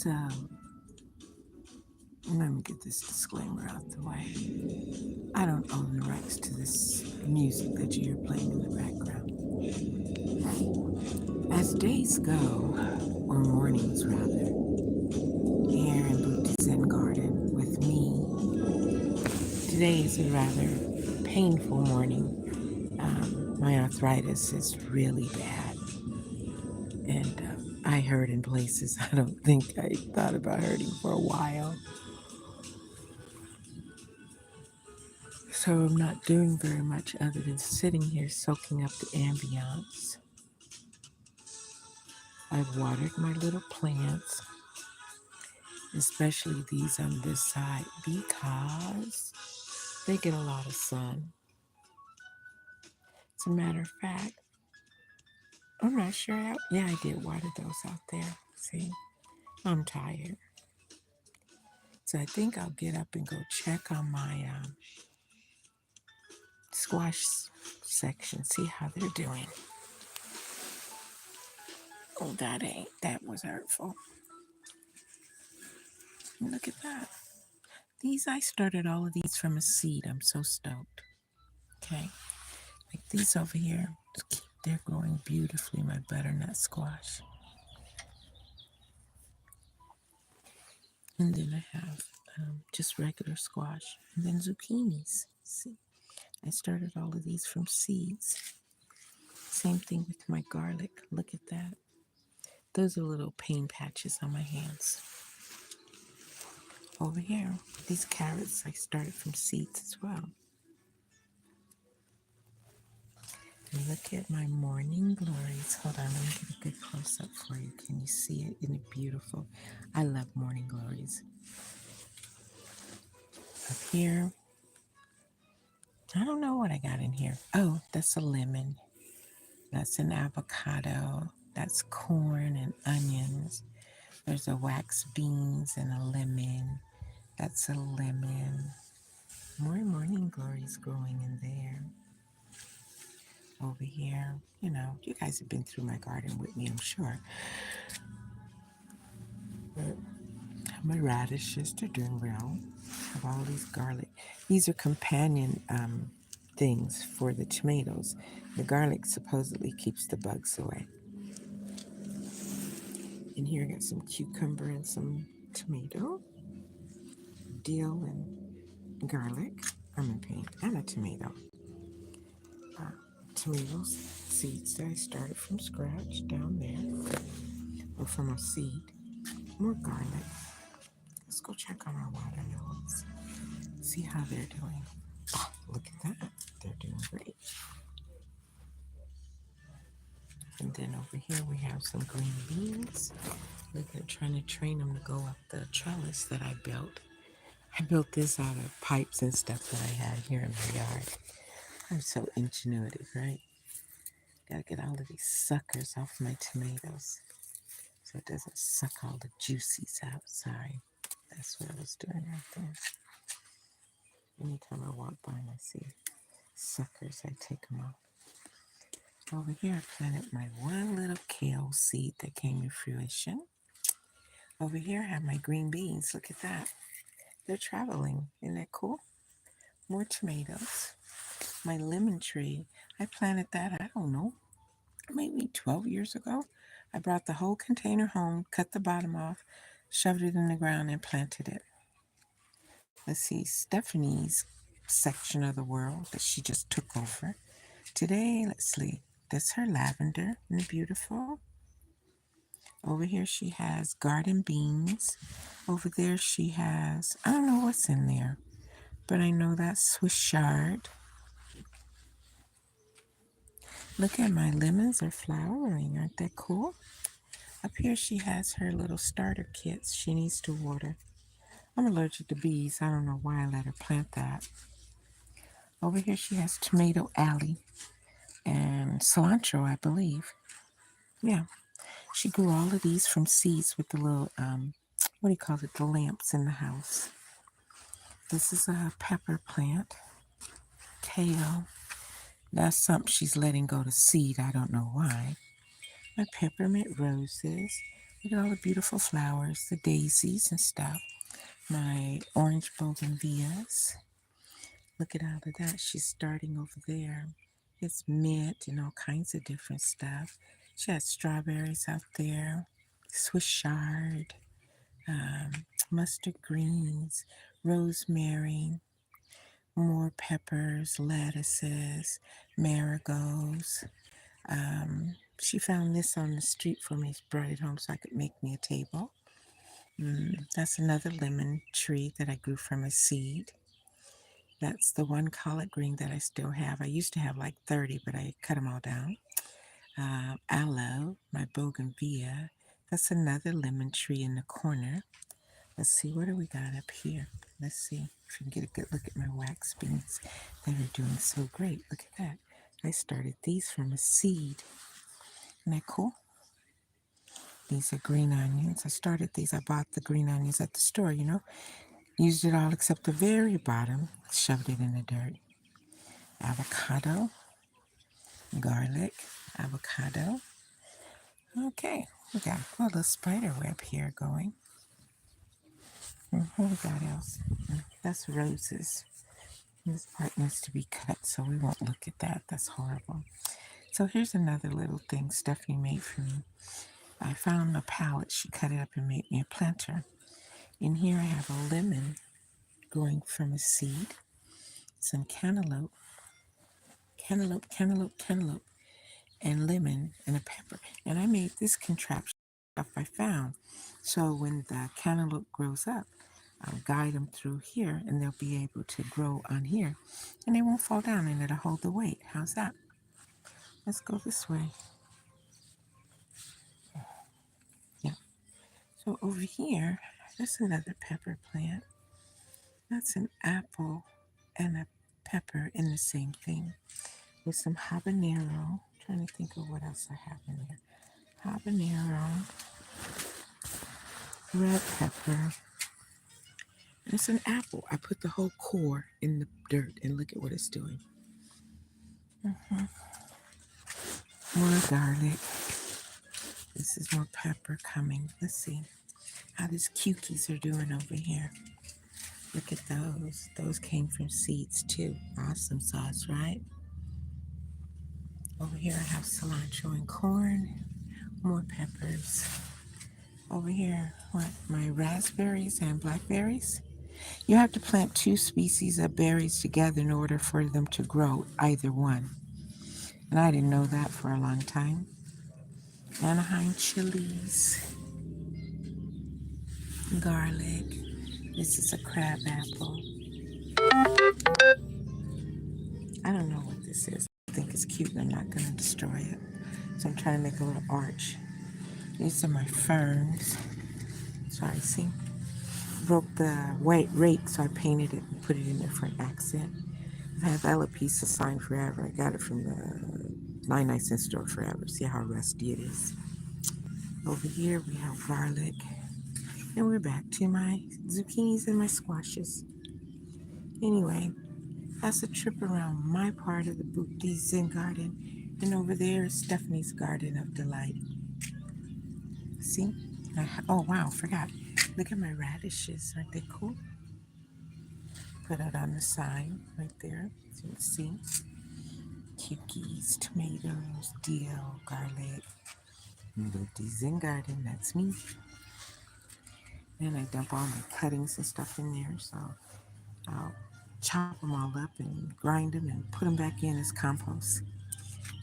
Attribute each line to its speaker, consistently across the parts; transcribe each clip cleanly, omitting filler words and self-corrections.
Speaker 1: So, let me get this disclaimer out the way. I don't own the rights to this music that you hear playing in the background. As days go, or mornings rather, here in Booptieszengarden with me, today is a rather painful morning. My arthritis is really bad, and I hurt in places I don't think I thought about hurting for a while. So I'm not doing very much other than sitting here soaking up the ambiance. I've watered my little plants, especially these on this side, because they get a lot of sun. As a matter of fact, I'm not sure. Yeah, I did water those out there. See, I'm tired. So I think I'll get up and go check on my squash section, see how they're doing. Oh, that was hurtful. Look at that. I started all of these from a seed. I'm so stoked. Okay. Like these over here, they're growing beautifully, my butternut squash. And then I have just regular squash. And then zucchinis. See, I started all of these from seeds. Same thing with my garlic. Look at that. Those are little pain patches on my hands. Over here, these carrots I started from seeds as well. And look at my morning glories. Hold on, let me get a good close up for you. Can you see it? Isn't it beautiful? I love morning glories. Up here, I don't know what I got in here. Oh, that's a lemon. That's an avocado. That's corn and onions. There's a wax beans and a lemon. That's a lemon. More morning glories growing in there. Over here, you guys have been through my garden with me, I'm sure. But my radishes, they're doing well. I have all these garlic. These are companion things for the tomatoes. The garlic supposedly keeps the bugs away. In here, I got some cucumber and some tomato, dill and garlic. I'm in pain. And a tomato. Uh, Tomatoes, seeds that I started from scratch down there, or from a seed. More garlic. Let's go check on our watermelons. See how they're doing. Oh, look at that. They're doing great. And then over here we have some green beans. Look, they're trying to train them to go up the trellis that I built. I built this out of pipes and stuff that I had here in my yard. I'm so ingenuitive, right? Gotta get all of these suckers off my tomatoes so it doesn't suck all the juices out. Sorry. That's what I was doing right there. Anytime I walk by and I see suckers, I take them off. Over here, I planted my one little kale seed that came to fruition. Over here, I have my green beans. Look at that. They're traveling. Isn't that cool? More tomatoes. My lemon tree, I planted that, I don't know, maybe 12 years ago. I brought the whole container home, cut the bottom off, shoved it in the ground, and planted it. Let's see, Stephanie's section of the world that she just took over. Today, let's see, that's her lavender. Isn't it beautiful? Over here, she has garden beans. Over there, she has, I don't know what's in there, but I know that's Swiss chard. Look at my lemons are flowering. Aren't they cool? Up here, she has her little starter kits she needs to water. I'm allergic to bees. I don't know why I let her plant that. Over here, she has tomato alley and cilantro, I believe. Yeah, she grew all of these from seeds with the little, what do you call it, the lamps in the house. This is a pepper plant, kale. That's something she's letting go to seed. I don't know why. My peppermint roses, Look at all the beautiful flowers, the daisies and stuff. My orange bougainvilleas. Look at all of that. She's starting over there. It's mint and all kinds of different stuff. She has strawberries out there, Swiss chard, mustard greens, rosemary, more peppers, lettuces, marigolds. She found this on the street for me, brought it home so I could make me a table. That's another lemon tree that I grew from a seed. That's the one collard green that I still have. I used to have like 30, but I cut them all down. Aloe, my bougainvillea. That's another lemon tree in the corner. Let's see, what do we got up here? Let's see if we can get a good look at my wax beans. They are doing so great. Look at that. I started these from a seed. Isn't that cool? These are green onions. I started these. I bought the green onions at the store, you know. Used it all except the very bottom. Shoved it in the dirt. Avocado. Garlic. Avocado. Okay. We got a little spider web here going. What we got else? That's roses. This part needs to be cut, so we won't look at that. That's horrible. So here's another little thing Stephanie made for me. I found a palette. She cut it up and made me a planter. In here I have a lemon growing from a seed, some cantaloupe, and lemon and a pepper. And I made this contraption stuff I found. So when the cantaloupe grows up, I'll guide them through here and they'll be able to grow on here. And they won't fall down and it'll hold the weight. How's that? Let's go this way. Yeah. So over here, there's another pepper plant. That's an apple and a pepper in the same thing. With some habanero. Trying to think of what else I have in there. Habanero, red pepper. It's an apple. I put the whole core in the dirt and look at what it's doing. More garlic. This is more pepper coming. Let's see how these cukies are doing over here. Look at those. Those came from seeds too. Awesome sauce, right? Over here I have cilantro and corn. More peppers. Over here, what? My raspberries and blackberries. You have to plant two species of berries together in order for them to grow, either one. And I didn't know that for a long time. Anaheim chilies, garlic. This is a crab apple. I don't know what this is. I think it's cute and I'm not going to destroy it. So I'm trying to make a little arch. These are my ferns. Sorry, see? Broke the rake, so I painted it and put it in there for an accent. I've had that piece of sign forever. I got it from the 99-cent store forever. See how rusty it is. Over here we have garlic. And we're back to my zucchinis and my squashes. Anyway, that's a trip around my part of the booptieszengarden. And over there is Stephanie's Garden of Delight. See? Oh, wow, forgot. Look at my radishes. Aren't they cool? Put it on the side right there. So you can see. Cukies, tomatoes, dill, garlic. Booptieszengarden, that's me. And I dump all my cuttings and stuff in there. So I'll chop them all up and grind them and put them back in as compost.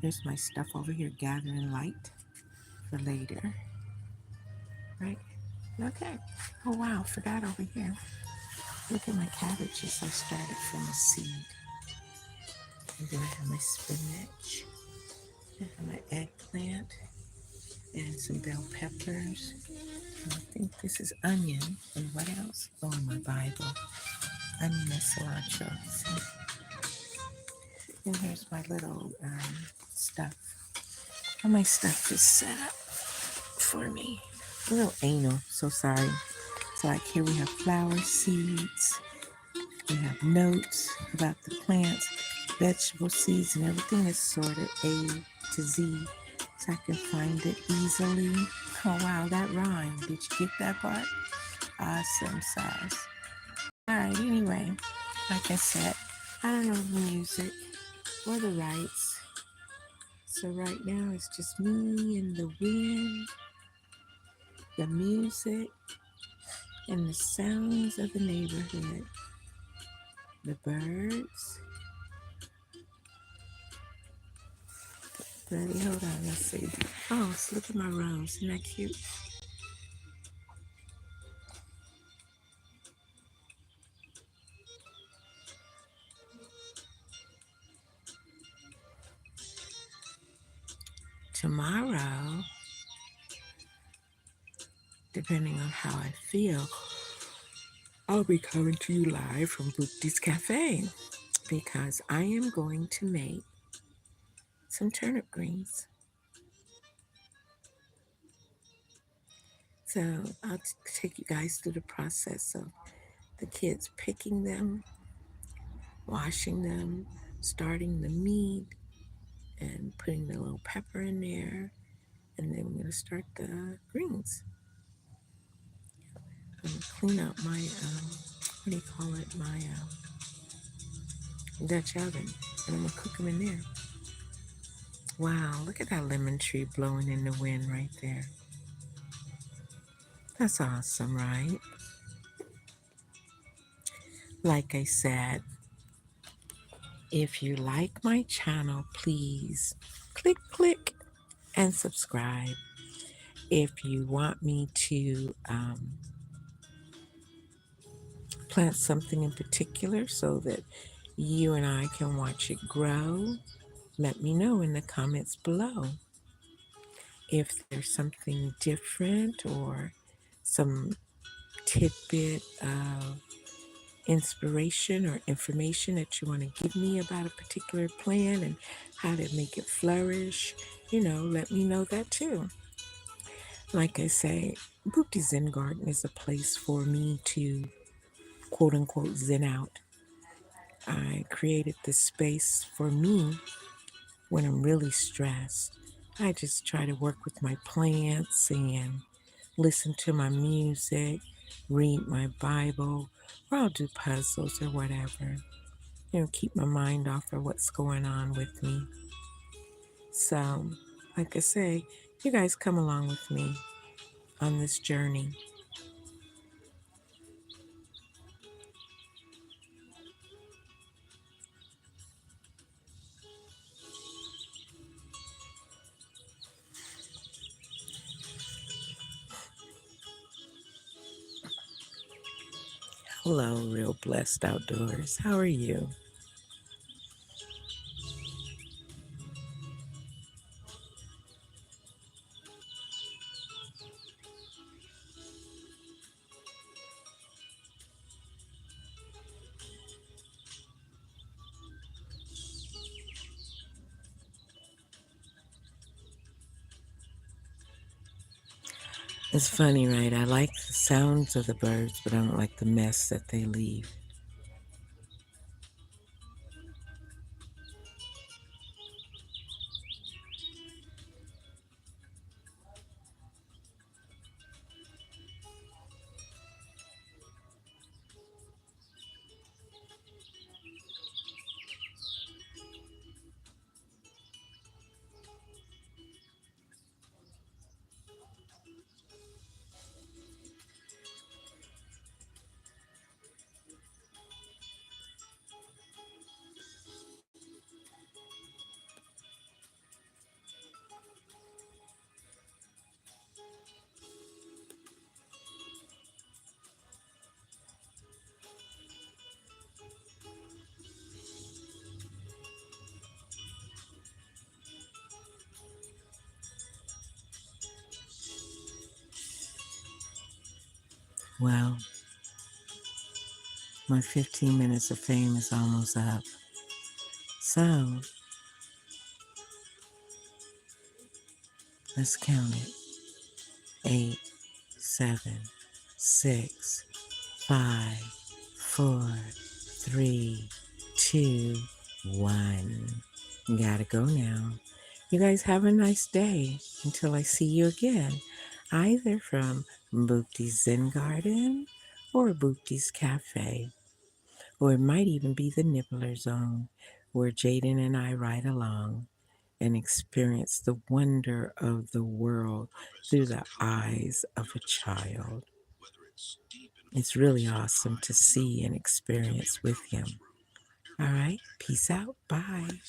Speaker 1: Here's my stuff over here gathering light for later. Right? Okay. Oh wow, forgot over here. Look at my cabbages I started from a seed. And then I have my spinach. I have my eggplant and some bell peppers. And I think this is onion. And what else? Oh, my Bible. Onion and cilantro. See? And here's my little stuff. All my stuff is set up for me. A little anal, so sorry. So like here we have flower seeds. We have notes about the plants, vegetable seeds, and everything is sorted A to Z so I can find it easily. Oh wow, that rhymed. Did you get that part? Awesome sauce. Alright, anyway, like I said, I don't know the music or the rights. So right now it's just me and the wind, the music, and the sounds of the neighborhood. The birds. Buddy, hold on, let's see. Oh, look at my rose. Isn't that cute? Tomorrow, depending on how I feel, I'll be coming to you live from Booptie's Cafe because I am going to make some turnip greens. So I'll take you guys through the process of the kids picking them, washing them, starting the meat, and putting the little pepper in there. And then we're going to start the greens. I'm going to clean out my, what do you call it, my Dutch oven. And I'm going to cook them in there. Wow, look at that lemon tree blowing in the wind right there. That's awesome, right? Like I said, if you like my channel, please click and subscribe. If you want me to plant something in particular so that you and I can watch it grow, let me know in the comments below. If there's something different or some tidbit of inspiration or information that you want to give me about a particular plant and how to make it flourish, let me know that too. Like I say, Booptieszengarden is a place for me to quote unquote zen out. I created this space for me when I'm really stressed. I just try to work with my plants and listen to my music, read my Bible, or I'll do puzzles or whatever. Keep my mind off of what's going on with me. So, like I say, you guys come along with me on this journey. Hello, real blessed outdoors. How are you? It's funny, right? I like the sounds of the birds, but I don't like the mess that they leave. Well, my 15 minutes of fame is almost up. So, let's count it. 8, 7, 6, 5, 4, 3, 2, 1. Gotta go now. You guys have a nice day until I see you again, either from Booptieszengarden or Booptiescafe, or it might even be the Nibbler Zone, where Jaden and I ride along and experience the wonder of the world through the eyes of a child. It's really awesome to see and experience with him. All right, peace out. Bye.